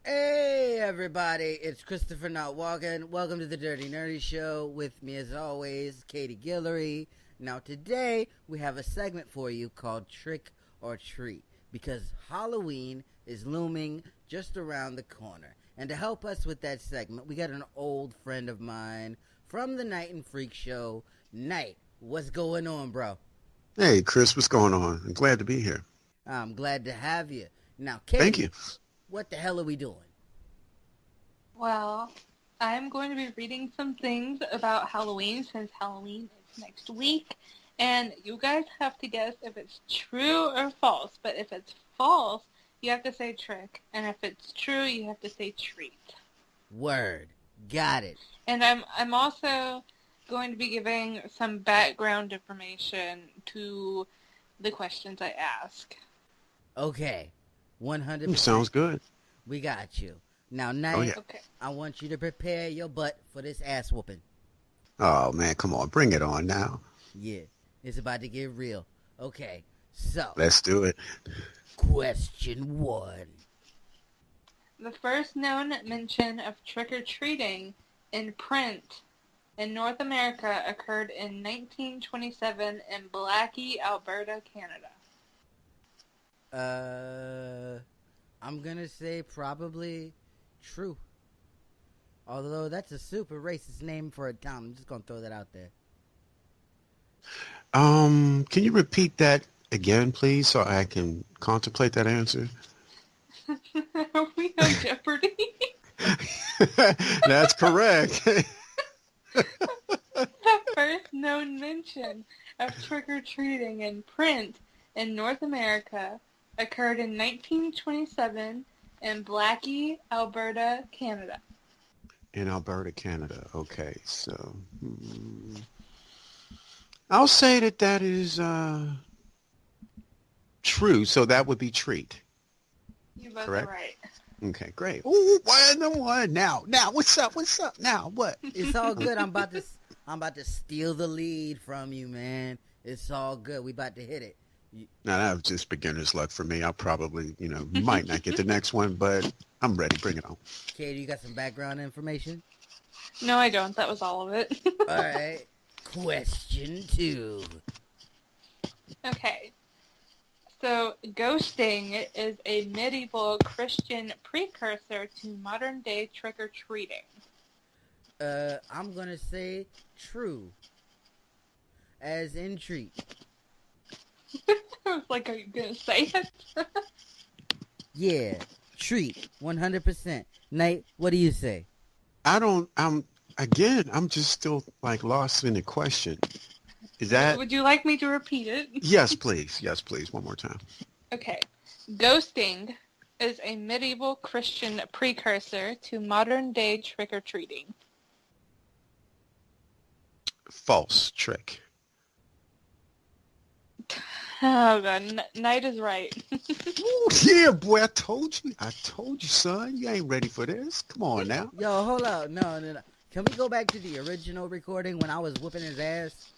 Hey everybody, it's ChristopherNotWalken. Welcome to the Dirty Nerdy Show. With me as always, Katie Guillory. Now today we have a segment for you called Trick or Treat because Halloween is looming just around the corner. And to help us with that segment, we got an old friend of mine from the Night and Freak Show. Night, what's going on, bro? Hey, Chris, what's going on? I'm glad to be here. I'm glad to have you. Now, Katie, Thank you. what the hell are we doing? Well, I'm going to be reading some things about Halloween since Halloween is next week. And you guys have to guess if it's true or false. But if it's false, you have to say trick. And if it's true, you have to say treat. Word. Got it. And I'm also going to be giving some background information to the questions I ask. Okay. 100%. Sounds good. We got you. Now, Night, Oh, yeah. Okay. I want you to prepare your butt for this ass whooping. Oh, man, come on. Bring it on now. Yeah, it's about to get real. Okay, so, Let's do it. question 1. The first known mention of trick-or-treating in print in North America occurred in 1927 in Blackie, Alberta, Canada. I'm gonna say probably true. Although that's a super racist name for a town. I'm just gonna throw that out there. Can you repeat that again, please, so I can contemplate that answer? Are we on Jeopardy? That's correct. The first known mention of trick-or-treating in print in North America occurred in 1927 in Blackie, Alberta, Canada. In Alberta, Canada. Okay, so I'll say that is true. So that would be treat. You both Correct. are right. Okay, great. Ooh, one. Now, what's up? Now, what? It's all good. I'm about to steal the lead from you, man. It's all good. We about to hit it. Now, that was just beginner's luck for me. I'll probably, might not get the next one, but I'm ready. Bring it on. Katie, you got some background information? No, I don't. That was all of it. All right. Question 2. Okay. So, ghosting is a medieval Christian precursor to modern-day trick-or-treating. I'm gonna say true. As in treat. I was like, are you going to say it? Yeah, treat, 100%. Nate, what do you say? I'm just still lost in the question. Is that? Would you like me to repeat it? Yes, please. One more time. Okay. Ghosting is a medieval Christian precursor to modern-day trick-or-treating. False. Trick. Oh, God. Night is right. Ooh, yeah, boy, I told you, son. You ain't ready for this. Come on now. Yo, hold up. No. Can we go back to the original recording when I was whooping his ass?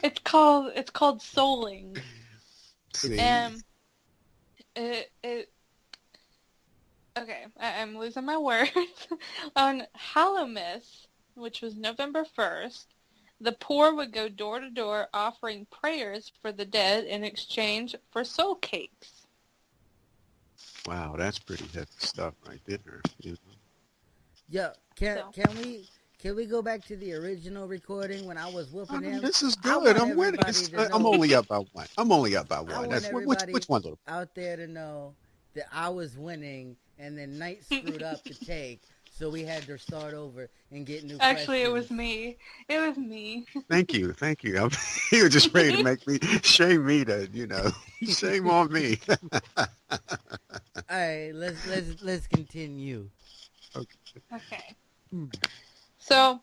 It's called souling. See? Okay, I'm losing my words. On Hallowmas, which was November 1st, the poor would go door to door offering prayers for the dead in exchange for soul cakes. Wow, that's pretty heavy stuff right there. Yo, can we go back to the original recording when I was whooping him? This is I good. want I'm winning. everybody to know- I'm only up by one. I want That's everybody which one's it? out there to know that I was winning and then Knight screwed up the take, so we had to start over and get new Actually, it questions. was me. It was me. Thank you. You were just ready to shame me shame on me. All right, let's continue. Okay. So,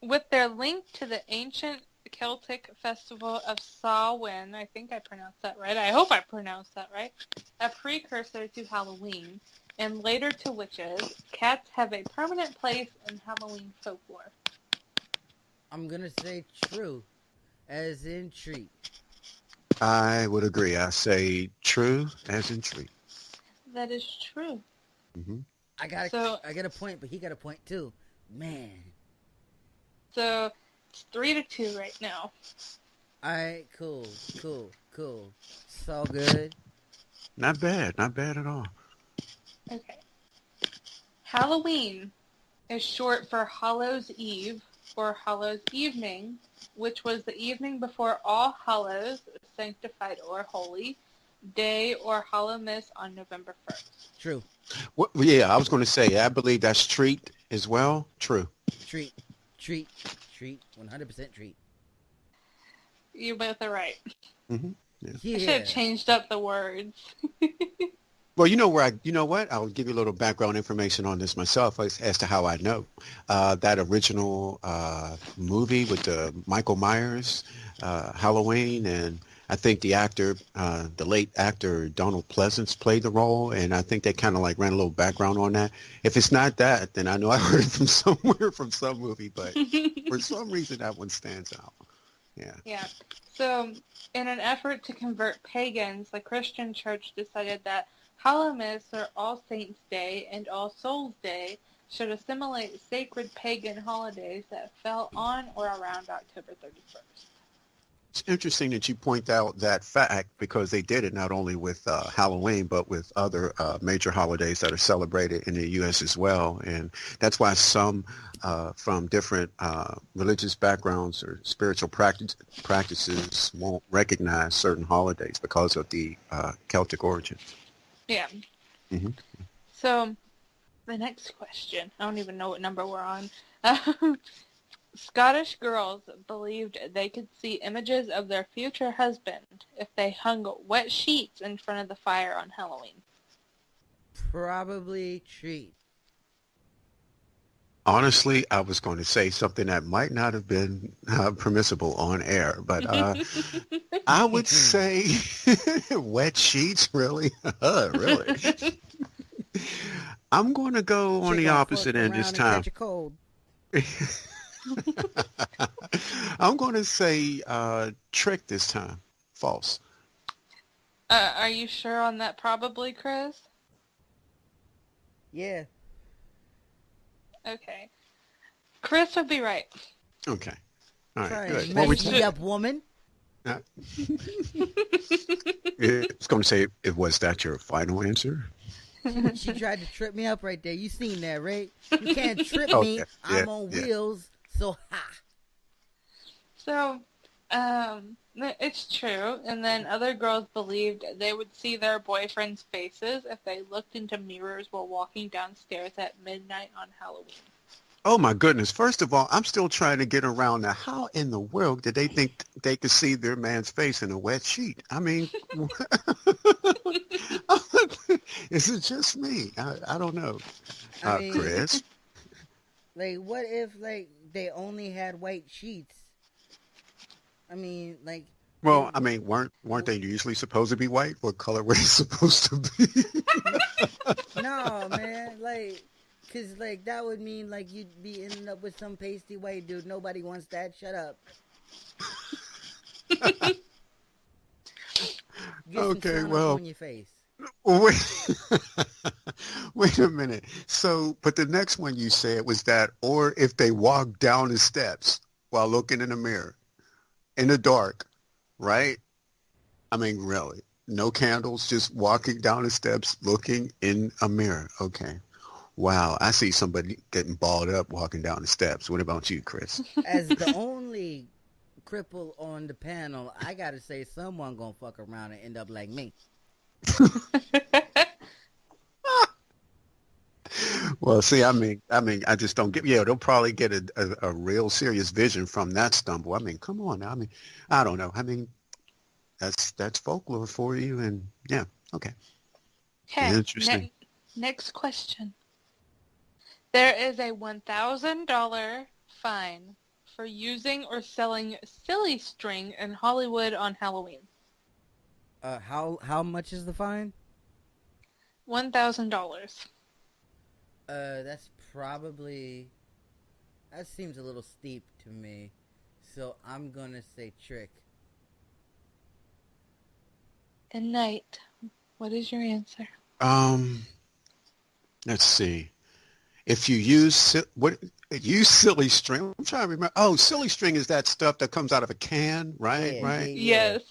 with their link to the ancient Celtic festival of Samhain, I think I pronounced that right. I hope I pronounced that right. A precursor to Halloween, and later to witches, cats have a permanent place in Halloween folklore. I'm gonna say true, as in treat. I would agree. I say true as in tree. That is true. Mm-hmm. I got a point, but he got a point too. Man. So it's 3-2 right now. All right, cool. It's all good. Not bad at all. Okay. Halloween is short for Hallows Eve or Hallows Evening, which was the evening before All Hallows, sanctified or holy, day or Hallowmas on November 1st. True. Yeah, I was going to say, I believe that's treat as well. True. Treat. 100% treat. You both are right. Mm-hmm. Yeah. I should have changed up the words. Well, you know what? I'll give you a little background information on this myself as to how I know. That original movie with Michael Myers, Halloween, and I think the actor, the late actor Donald Pleasance played the role, and I think they kind of like ran a little background on that. If it's not that, then I know I heard it from somewhere from some movie, but for some reason that one stands out. Yeah. Yeah. So, in an effort to convert pagans, the Christian Church decided that Hallowmas, or All Saints' Day, and All Souls' Day should assimilate sacred pagan holidays that fell on or around October 31st. It's interesting that you point out that fact because they did it not only with Halloween, but with other major holidays that are celebrated in the U.S. as well. And that's why some from different religious backgrounds or spiritual practices won't recognize certain holidays because of the Celtic origins. Yeah. Mm-hmm. So, the next question. I don't even know what number we're on. Scottish girls believed they could see images of their future husband if they hung wet sheets in front of the fire on Halloween. Probably treat. Honestly, I was going to say something that might not have been permissible on air, but I would say wet sheets, really? Really? I'm going to go on the opposite end this time. Catch a cold. I'm going to say trick this time. False. Are you sure on that probably, Chris? Yeah. Okay. Chris would be right. Okay. All right, good. What would you up, woman? It's going to say, was that your final answer? She tried to trip me up right there. You seen that, right? You can't trip me. Yeah, I'm on wheels, so ha. So, it's true. And then other girls believed they would see their boyfriends' faces if they looked into mirrors while walking downstairs at midnight on Halloween. Oh, my goodness. First of all, I'm still trying to get around now. How in the world did they think they could see their man's face in a wet sheet? I mean, is it just me? I don't know. I mean, Chris? Like, what if, like, they only had white sheets? I mean, like... Well, I mean, weren't they usually supposed to be white? What color were they supposed to be? No, man. Like... Because, like, that would mean, like, you'd be ending up with some pasty white dude. Nobody wants that. Shut up. Okay, well... on your face. Wait a minute. So, but the next one you said was that, or if they walk down the steps while looking in the mirror in the dark, right? I mean, really. No candles, just walking down the steps looking in a mirror. Okay. Wow, I see somebody getting balled up walking down the steps. What about you, Chris? As the only cripple on the panel, I gotta say someone gonna fuck around and end up like me. Well, see, I mean, I just don't get. Yeah, they'll probably get a real serious vision from that stumble. I mean, come on. I mean, I don't know. I mean, that's folklore for you, and yeah, okay. Okay. Interesting. Next question. There is a $1,000 fine for using or selling silly string in Hollywood on Halloween. How much is the fine? $1,000. That's probably... That seems a little steep to me. So I'm gonna say trick. and night. What is your answer? Let's see. If you use silly string, I'm trying to remember. Oh, silly string is that stuff that comes out of a can, right? Yeah, right. yeah. Yes.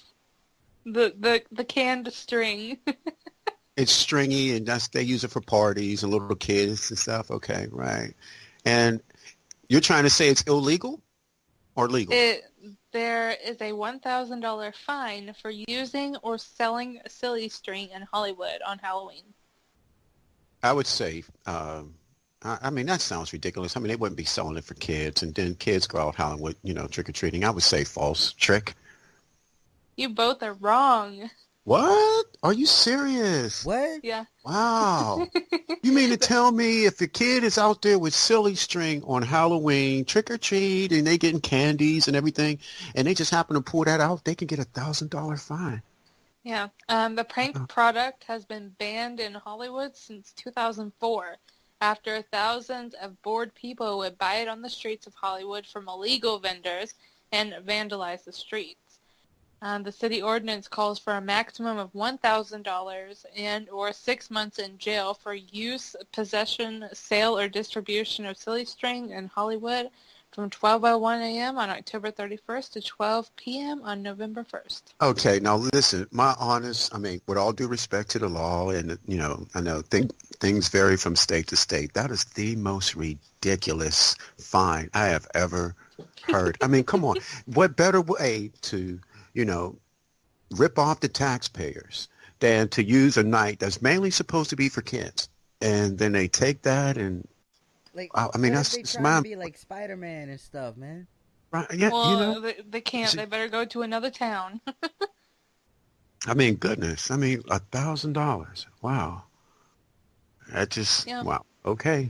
The canned string. It's stringy, and they use it for parties and little kids and stuff. Okay, right. And you're trying to say it's illegal or legal? There is a $1,000 fine for using or selling a silly string in Hollywood on Halloween. I would say, I mean, that sounds ridiculous. I mean, they wouldn't be selling it for kids, and then kids go out Hollywood, trick-or-treating. I would say false. Trick. You both are wrong. What? Are you serious? What? Yeah. Wow. You mean to tell me if a kid is out there with silly string on Halloween, trick-or-treat, and they getting candies and everything, and they just happen to pull that out, they can get $1,000 fine? Yeah. The prank product has been banned in Hollywood since 2004 after thousands of bored people would buy it on the streets of Hollywood from illegal vendors and vandalize the streets. The city ordinance calls for a maximum of $1,000 and or 6 months in jail for use, possession, sale, or distribution of silly string in Hollywood from 12:01 a.m. on October 31st to 12 p.m. on November 1st. Okay, now listen, I mean, with all due respect to the law, and, I know things vary from state to state. That is the most ridiculous fine I have ever heard. I mean, come on. What better way to, rip off the taxpayers than to use a night that's mainly supposed to be for kids? And then they take that and, Like, I mean, what if that's they trying my, to be like Spider-Man and stuff, man. right, yeah, Well, they can't. They better go to another town. I mean, goodness. I mean, $1,000. Wow. That just, Yeah. wow. Okay.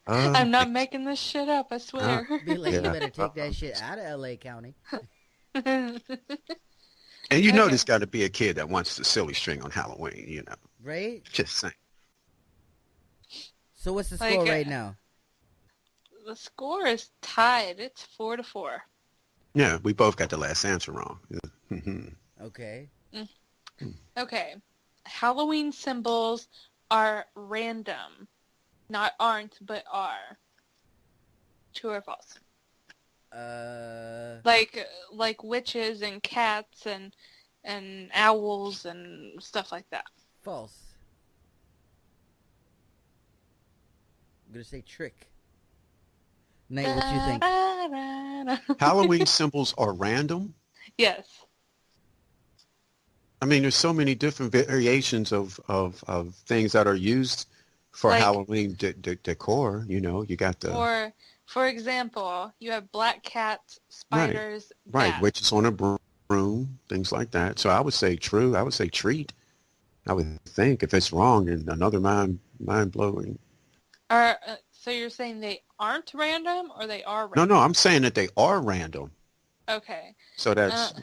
I'm not making this shit up, I swear. Be like, Yeah. you better take that shit out of L.A. County. And Okay. there's got to be a kid that wants the silly string on Halloween, Right? Just saying. So what's the Like, score right now? The score is tied. It's 4-4. Yeah, we both got the last answer wrong. Mhm. Okay. Okay. Halloween symbols are random. Not aren't, but are. True or false? Like witches and cats and owls and stuff like that. False. I'm gonna say trick. Nate, what you think? Halloween symbols are random. Yes. I mean, there's so many different variations of things that are used for Like- Halloween decor. You got the... Or, for example, you have black cats, spiders, Right, bats. witches on a broom, things like that. So I would say true. I would say treat. I would think if it's wrong, and another mind blowing. So you're saying they aren't random or they are random? No, I'm saying that they are random. Okay. So that's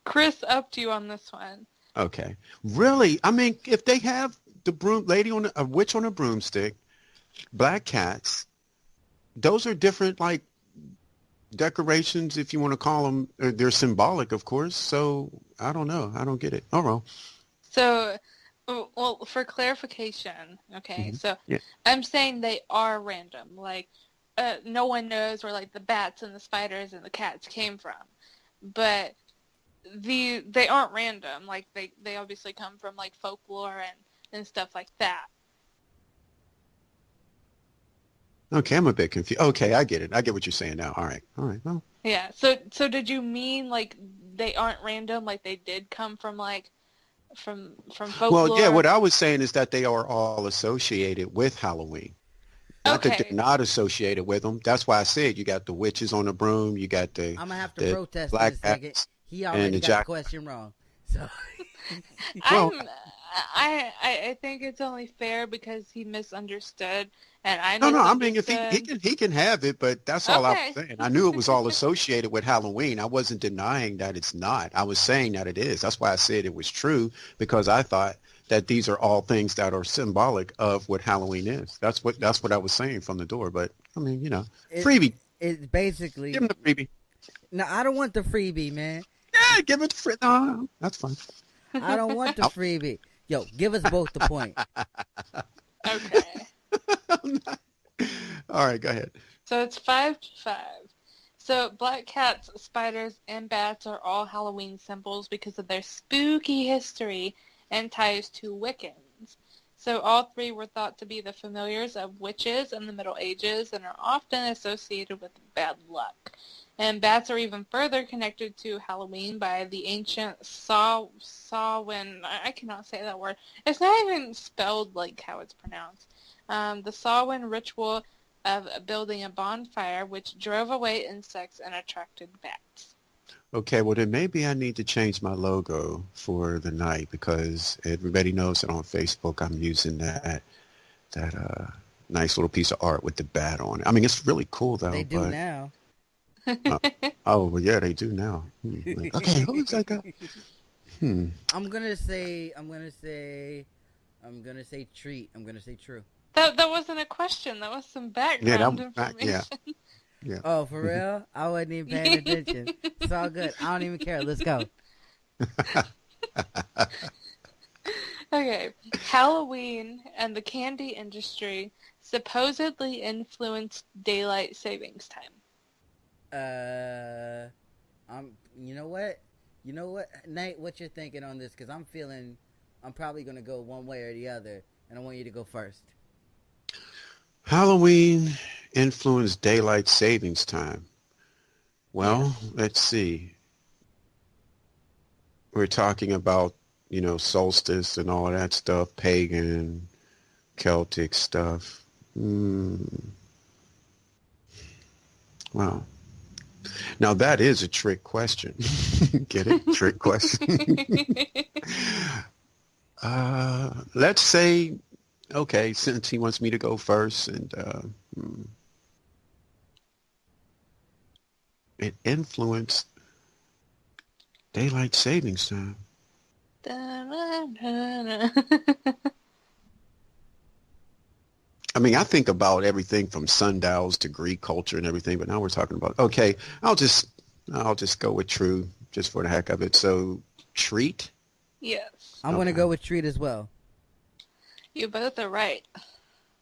Chris upped you on this one. okay. Really? I mean, if they have the a witch on a broomstick, black cats, those are different, like, decorations, if you want to call them. They're symbolic, of course. So I don't know. I don't get it. Oh, well. So, well, for clarification, okay, so Yeah. I'm saying they are random. Like, no one knows where, like, the bats and the spiders and the cats came from. But they aren't random. Like, they obviously come from, like, folklore and stuff like that. Okay, I'm a bit confused. Okay, I get it. I get what you're saying now. All right. Well, Yeah. So did you mean, like, they aren't random? Like, they did come from, like, from folklore? well, yeah, what I was saying is that they are all associated with Halloween. Not that Okay. they're not associated with them. That's why I said you got the witches on the broom, you got the I'm gonna have to the protest in black a second. cats He and already the got the jack. question wrong. So Well- I think it's only fair because he misunderstood, and I No, I mean, if misunderstood. he can have it, but that's all I Okay. was saying. I knew it was all associated with Halloween. I wasn't denying that it's not. I was saying that it is. That's why I said it was true, because I thought that these are all things that are symbolic of what Halloween is. That's what I was saying from the door. But I mean, It- freebie. it's basically Give him the freebie. no. I don't want the freebie, man. Yeah, give it the free. No, that's fine. I don't want the freebie. Yo, give us both the point. Okay. All right, go ahead. So it's 5-5. So black cats, spiders, and bats are all Halloween symbols because of their spooky history and ties to Wiccans. So all three were thought to be the familiars of witches in the Middle Ages and are often associated with bad luck. And bats are even further connected to Halloween by the ancient Samhain. I cannot say that word. It's not even spelled like how it's pronounced. The Samhain ritual of building a bonfire, which drove away insects and attracted bats. Okay, well then maybe I need to change my logo for the night because everybody knows that on Facebook I'm using that nice little piece of art with the bat on it. I mean, it's really cool though. They do now. Oh, well, yeah, they do now. Like, okay, who's that guy? I'm gonna say treat. I'm gonna say true. That wasn't a question. That was some background information. Yeah. Oh, for real? I wasn't even paying attention. It's all good. I don't even care. Let's go. Okay. Halloween and the candy industry supposedly influenced daylight savings time. You know what, Nate, what you're thinking on this? Because I'm probably gonna go one way or the other, and I want you to go first. Halloween influenced daylight savings time. Well, let's see. We're talking about, solstice and all of that stuff, pagan, Celtic stuff. Wow. Now that is a trick question. Get it? Trick question. Let's say, okay, since he wants me to go first, and it influenced daylight savings time. I mean, I think about everything from sundials to Greek culture and everything, but now we're talking about, okay, I'll just go with true just for the heck of it. So treat? Yes. I'm going to go with treat as well. You both are right.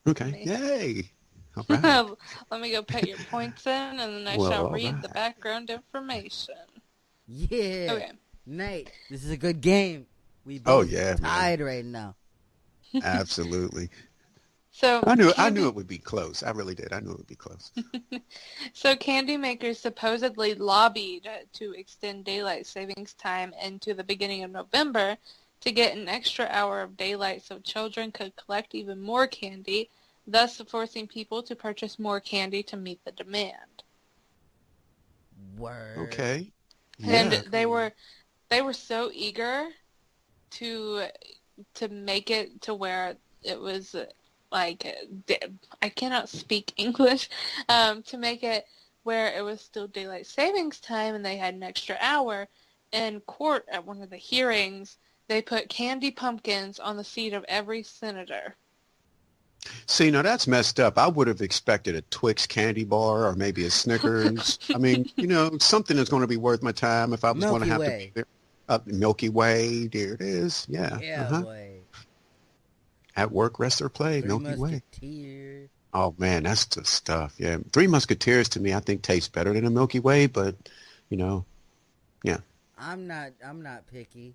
Okay. Yay. All right. Let me go put your points in, and then I shall read the background information. Yeah. Okay. Nate, this is a good game. We both tied right now. Absolutely. So I knew it would be close. I really did. I knew it would be close. So candy makers supposedly lobbied to extend daylight savings time into the beginning of November to get an extra hour of daylight so children could collect even more candy, thus forcing people to purchase more candy to meet the demand. Word. Okay. And Yeah. they were so eager to make it to where it was like, I cannot speak English, to make it where it was still daylight savings time and they had an extra hour. In court at one of the hearings, they put candy pumpkins on the seat of every senator. See, now that's messed up. I would have expected a Twix candy bar or maybe a Snickers. I mean, something that's going to be worth my time if I was going to have to be there. Milky Way, there it is. Yeah. Yeah, boy. At work, rest or play, Three Milky Way. Musketeers. Oh, man, that's the stuff. Yeah. Three Musketeers to me, I think tastes better than a Milky Way, but, yeah. I'm not picky.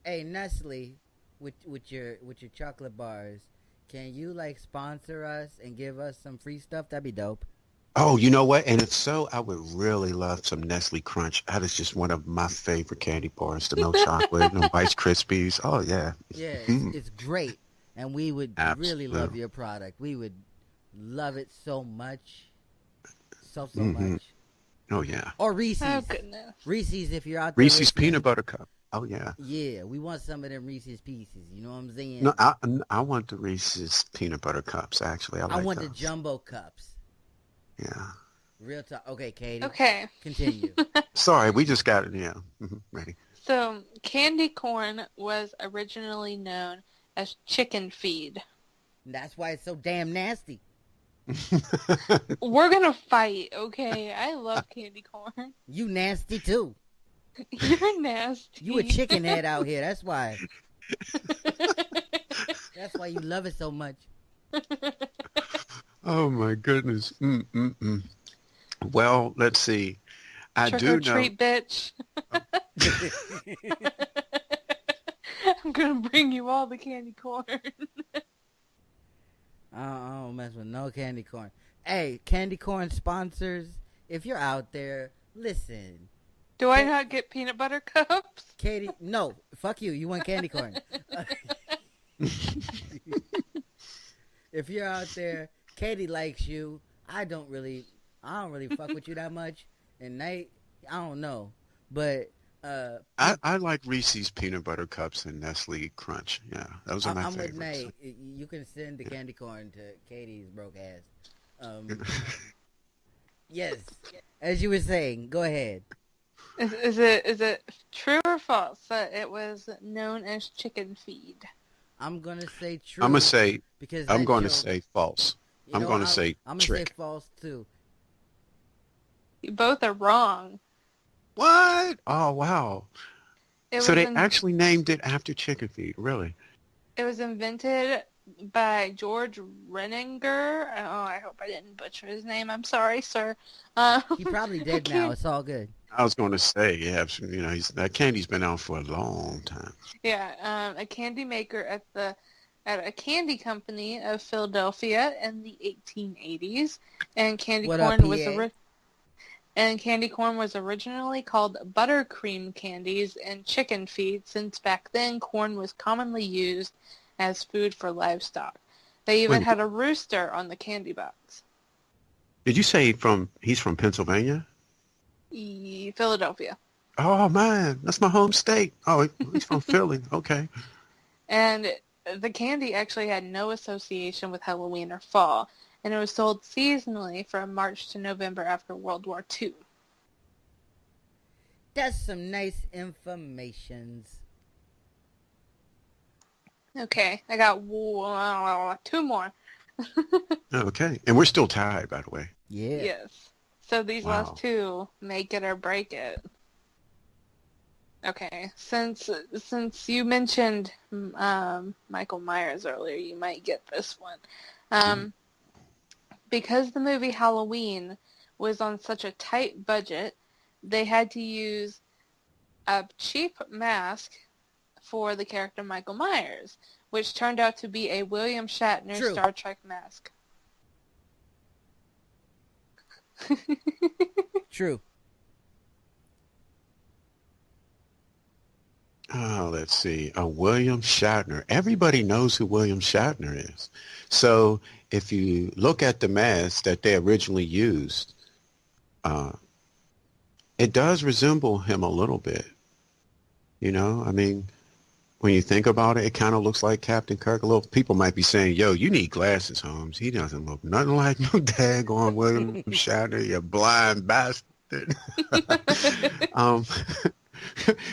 Hey, Nestle, with your chocolate bars, can you sponsor us and give us some free stuff? That'd be dope. Oh, you know what? And if so, I would really love some Nestle Crunch. That is just one of my favorite candy bars, the milk chocolate and the Rice Krispies. Oh, yeah. Yeah, it's great. And we would really love your product. We would love it so much. So much. Oh, yeah. Or Reese's. Oh, goodness. Reese's, if you're out there. Reese's listening. Peanut Butter Cup. Oh, yeah. Yeah, we want some of them Reese's Pieces. You know what I'm saying? No, I want the Reese's Peanut Butter Cups, actually. I want those. The jumbo cups. Yeah. Real talk. Okay, Katie. Okay. Continue. Sorry, we just got it. Yeah. Ready. So candy corn was originally known as chicken feed. That's why it's so damn nasty. We're gonna fight, okay? I love candy corn. You nasty too. You're nasty. You a chicken head out here. That's why. That's why you love it so much. Oh my goodness. Well, let's see. I Trick do or know. treat, bitch. I'm gonna bring you all the candy corn. I don't mess with no candy corn. Hey, candy corn sponsors, if you're out there, listen. Do I not get peanut butter cups? Katie, no, fuck you. You want candy corn. If you're out there, Katie likes you. I don't really fuck with you that much. And Nate, I don't know. But I like Reese's peanut butter cups and Nestle Crunch. Yeah, those are my I'm favorites. with Nate. You can send the candy corn to Katie's broke ass. Yes. As you were saying, go ahead. Is it true or false that it was known as chicken feed? I'm gonna say true. I'm gonna say. because I'm that going to joke- say false. you I'm know, going to say I'm gonna trick. say false too. You both are wrong. What? Oh wow! It So was they actually named it after chicken feed. Really? It was invented by George Renninger. Oh, I hope I didn't butcher his name. I'm sorry, sir. He probably did now. It's all good. I was going to say, yeah, you know, that candy's been out for a long time. Yeah, a candy maker at a candy company of Philadelphia in the 1880s, and candy What corn up, was PA? candy corn was originally called buttercream candies and chicken feed, since back then corn was commonly used as food for livestock. They even Wait. had a rooster on the candy box. Did you say he's from Pennsylvania? Philadelphia. Oh man, that's my home state. Oh, he's from Philly. Okay. And the candy actually had no association with Halloween or fall, and it was sold seasonally from March to November after World War II. That's some nice informations. Okay, I got two more. Okay, and we're still tied, by the way. Yeah. Yes. So these Wow. last two, make it or break it. Okay, since you mentioned Michael Myers earlier, you might get this one. Because the movie Halloween was on such a tight budget, they had to use a cheap mask for the character Michael Myers, which turned out to be a William Shatner True. Star Trek mask. True. Oh, let's see. William Shatner. Everybody knows who William Shatner is. So if you look at the mask that they originally used, it does resemble him a little bit. You know, I mean, when you think about it, it kind of looks like Captain Kirk. A little people might be saying, yo, you need glasses, Holmes. He doesn't look nothing like no daggone William Shatner, you blind bastard.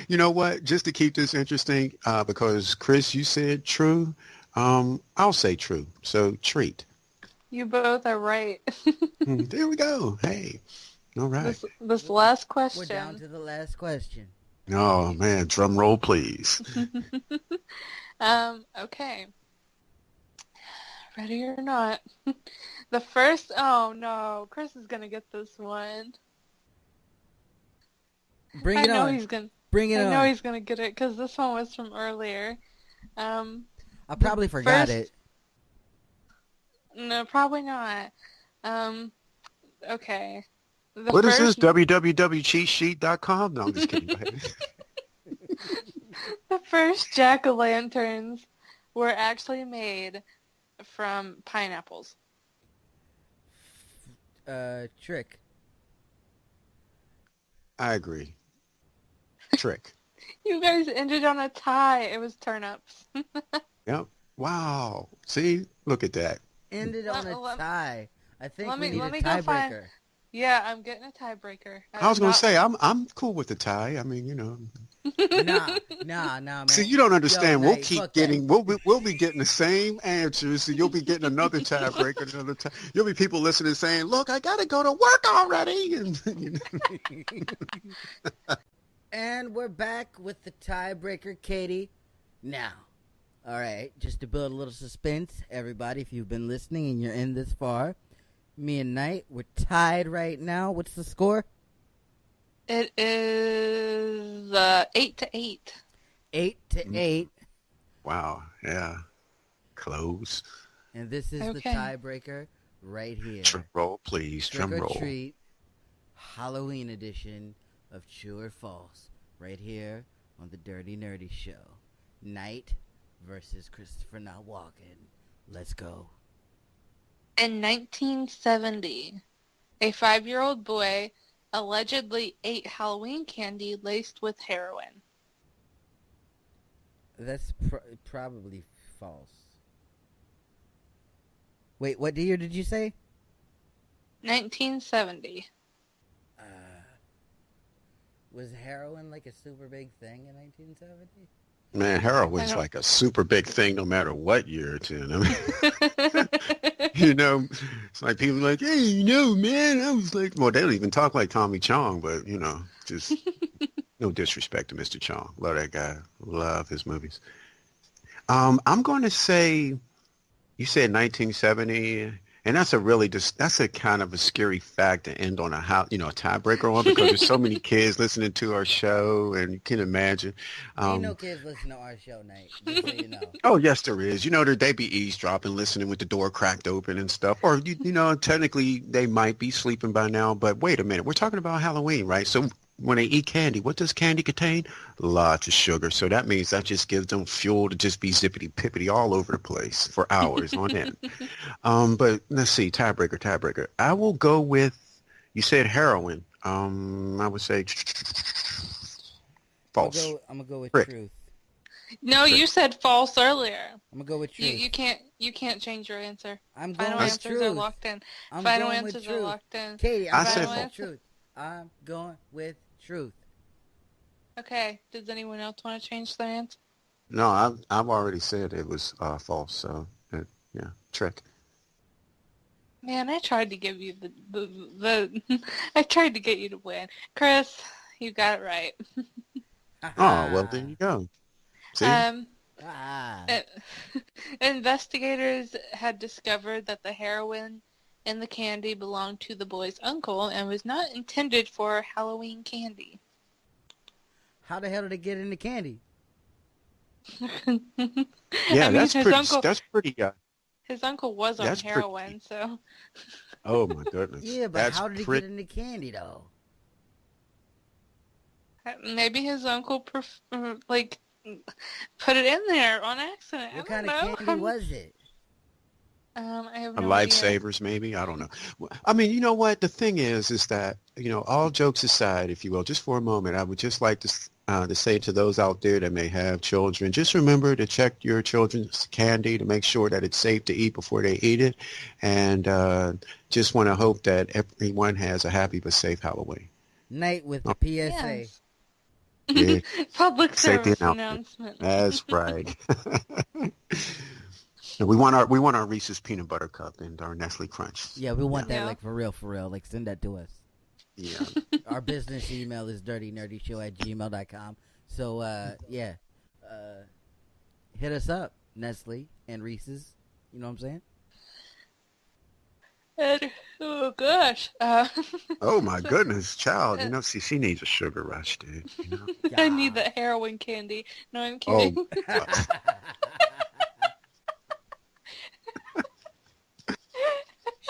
You know what? Just to keep this interesting, because Chris, you said true, I'll say true. So treat. You both are right. There we go. Hey, all right. This last We're down question. to the last question. Oh man, drum roll, please. Okay. Ready or not? The first, oh no, Chris is gonna get this one. Bring I it know on. he's gonna. Bring it I on. know he's gonna get it because this one was from earlier. I probably forgot first- it. No, probably not. Okay. The What is this? first- www.cheatsheet.com? No, I'm just kidding. Go ahead. The first jack-o'-lanterns were actually made from pineapples. Trick. I agree. Trick. You guys ended on a tie. It was turnips. Yep. Wow. See? Look at that. Ended on a Let- tie. I think let we me- need let a me go find- tiebreaker. Yeah, I'm getting a tiebreaker. I was going to say, I'm cool with the tie. I mean, you know. Nah, man. See, you don't understand. Yo, We'll Nate, keep fuck getting, we'll be getting the same answers. So you'll be getting another tiebreaker, another time. You'll be people listening saying, look, I got to go to work already. And, you know. And we're back with the tiebreaker, Katie. Now, all right, just to build a little suspense, everybody, if you've been listening and you're in this far, me and Knight, we're tied right now. What's the score? It is 8-8. 8-8. Wow. Yeah. Close. And this is the tiebreaker right here. Drum roll, please. Drum roll. Trick or Treat, Halloween edition of True or False, right here on the Dirty Nerdy Show. Knight versus ChristopherNotWalken. Let's go. In 1970, a 5-year-old boy allegedly ate Halloween candy laced with heroin. That's probably false. Wait, what year did you say? 1970. Was heroin like a super big thing in 1970? Man, heroin's like a super big thing no matter what year it's in. I mean, you know, it's like people are like, hey, you know, man, I was like, well, they don't even talk like Tommy Chong, but, you know, just no disrespect to Mr. Chong. Love that guy. Love his movies. I'm going to say, you said 1970, and that's a kind of a scary fact to end on a tiebreaker on, because there's so many kids listening to our show, and you can imagine. Ain't no kids listening to our show, Nate, just so you know. Oh, yes, there is. You know, they be eavesdropping, listening with the door cracked open and stuff. Or, you know, technically they might be sleeping by now, but wait a minute. We're talking about Halloween, right? So when they eat candy, what does candy contain? Lots of sugar. So that means that just gives them fuel to just be zippity-pippity all over the place for hours on end. But let's see, tiebreaker. I will go with, you said heroin. I would say false. I'm going to go with Rick. truth. No, you said false earlier. I'm going to go with truth. You can't change your answer. I'm going Final with answers truth. are locked in. I'm Final going answers with are truth. locked in. Katie, I I'm said going with truth. I'm going with truth. Okay. Does anyone else want to change their answer? No, I've already said it was false. So, yeah, trick. Man, I tried to give you the I tried to get you to win. Chris, you got it right. Oh, well, there you go. See? Investigators had discovered that the heroin in the candy belonged to the boy's uncle and was not intended for Halloween candy. How the hell did it get in the candy? Yeah, that's pretty. His uncle was on heroin, so. Oh my goodness. Yeah, but how did it get in the candy though? Maybe his uncle put it in there on accident. What kind of candy was it? I have no Lifesavers, maybe. I don't know. I mean, you know what? The thing is that, you know, all jokes aside, if you will, just for a moment, I would just like to say to those out there that may have children, just remember to check your children's candy to make sure that it's safe to eat before they eat it. And just want to hope that everyone has a happy but safe Halloween. Night with the PSA. Yes. Yeah. Public service announcement. That's right. And we want our Reese's Peanut Butter Cup and our Nestle Crunch. Yeah, we want that like for real. Like send that to us. Yeah. Our business email is dirtynerdyshow@gmail.com. So hit us up, Nestle and Reese's. You know what I'm saying? Oh gosh. Oh my goodness, child! You know, see, she needs a sugar rush, dude. You know? I need the heroin candy. No, I'm kidding. Oh.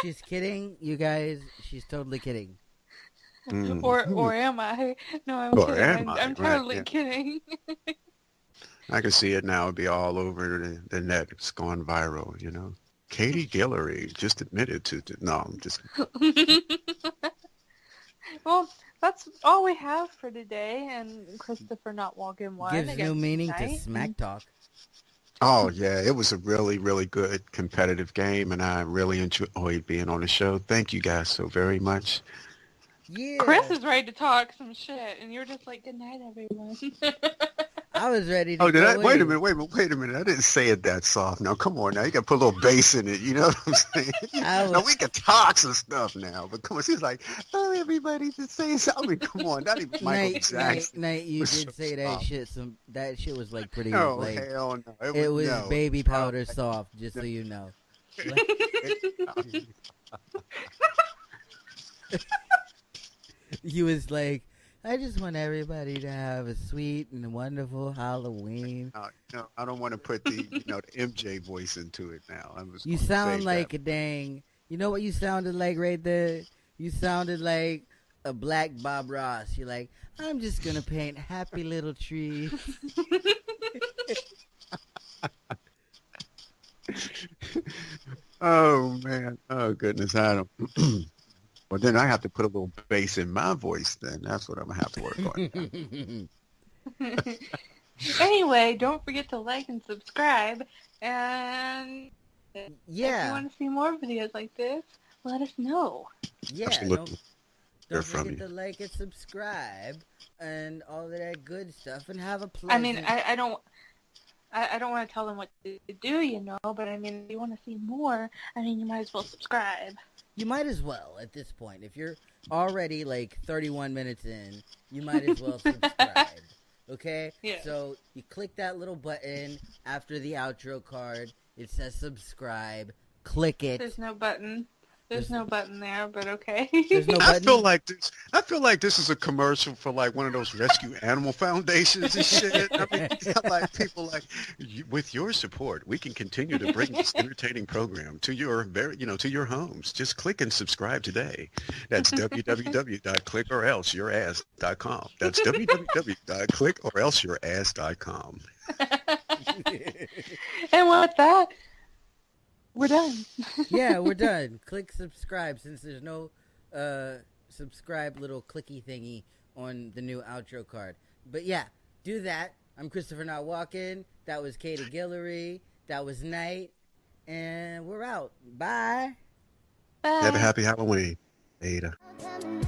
She's kidding, you guys. She's totally kidding. Or am I? No, I'm kidding. I'm totally kidding. I can see it now. It'd be all over the net. It's gone viral, you know. Katie Guillory just admitted to... No, I'm just... Well, that's all we have for today, and ChristopherNotWalken won. Gives new meaning to smack talk. Oh, yeah. It was a really, really good competitive game, and I really enjoyed being on the show. Thank you guys so very much. Yeah. Chris is ready to talk some shit, and you're just like, good night, everyone. I was ready to Oh, did go I? Wait a in. minute. Wait a minute. I didn't say it that soft. Now, come on. Now you got to put a little bass in it. You know what I'm saying? I Now was we can talk some stuff now, but come on. She's like, oh, everybody just say something. I mean, come on. Not even Michael Jackson. Night. You was did so say that soft. shit. That shit was like pretty. Oh, Like hell no. it was no. baby powder Oh, soft. Just so you know. He was like, I just want everybody to have a sweet and wonderful Halloween. no, I don't want to put the the MJ voice into it now. I was You gonna sound save like that. a dang. You know what you sounded like right there? You sounded like a black Bob Ross. You're like, I'm just gonna paint happy little trees. Oh man. Oh goodness. I don't. Well, then I have to put a little bass in my voice. Then that's what I'm gonna have to work on. Anyway, don't forget to like and subscribe. And if you Yeah, want to see more videos like this, let us know. yeah. Absolutely. Hear Don't from forget you. to like and subscribe and all of that good stuff, and have a I pleasant. mean, I don't want to tell them what to do, but I mean, if you want to see more, I mean, you might as well subscribe. You might as well at this point. If you're already like 31 minutes in, you might as well subscribe. Okay? Yeah. So you click that little button after the outro card. It says subscribe. Click it. There's no button. There's no button there, but okay. There's no I button. feel like this. I feel like this is a commercial for like one of those rescue animal foundations and shit. I mean, like people like, with your support, we can continue to bring this entertaining program to your to your homes. Just click and subscribe today. That's www.clickorelseyourass.com. That's www.clickorelseyourass.com. And with that, we're done. Yeah, we're done. Click subscribe since there's no subscribe little clicky thingy on the new outro card. But yeah, do that. I'm ChristopherNotWalken. That was Katie Guillory. That was Night. And we're out. Bye. Bye. Have a happy Halloween. Ada. Coming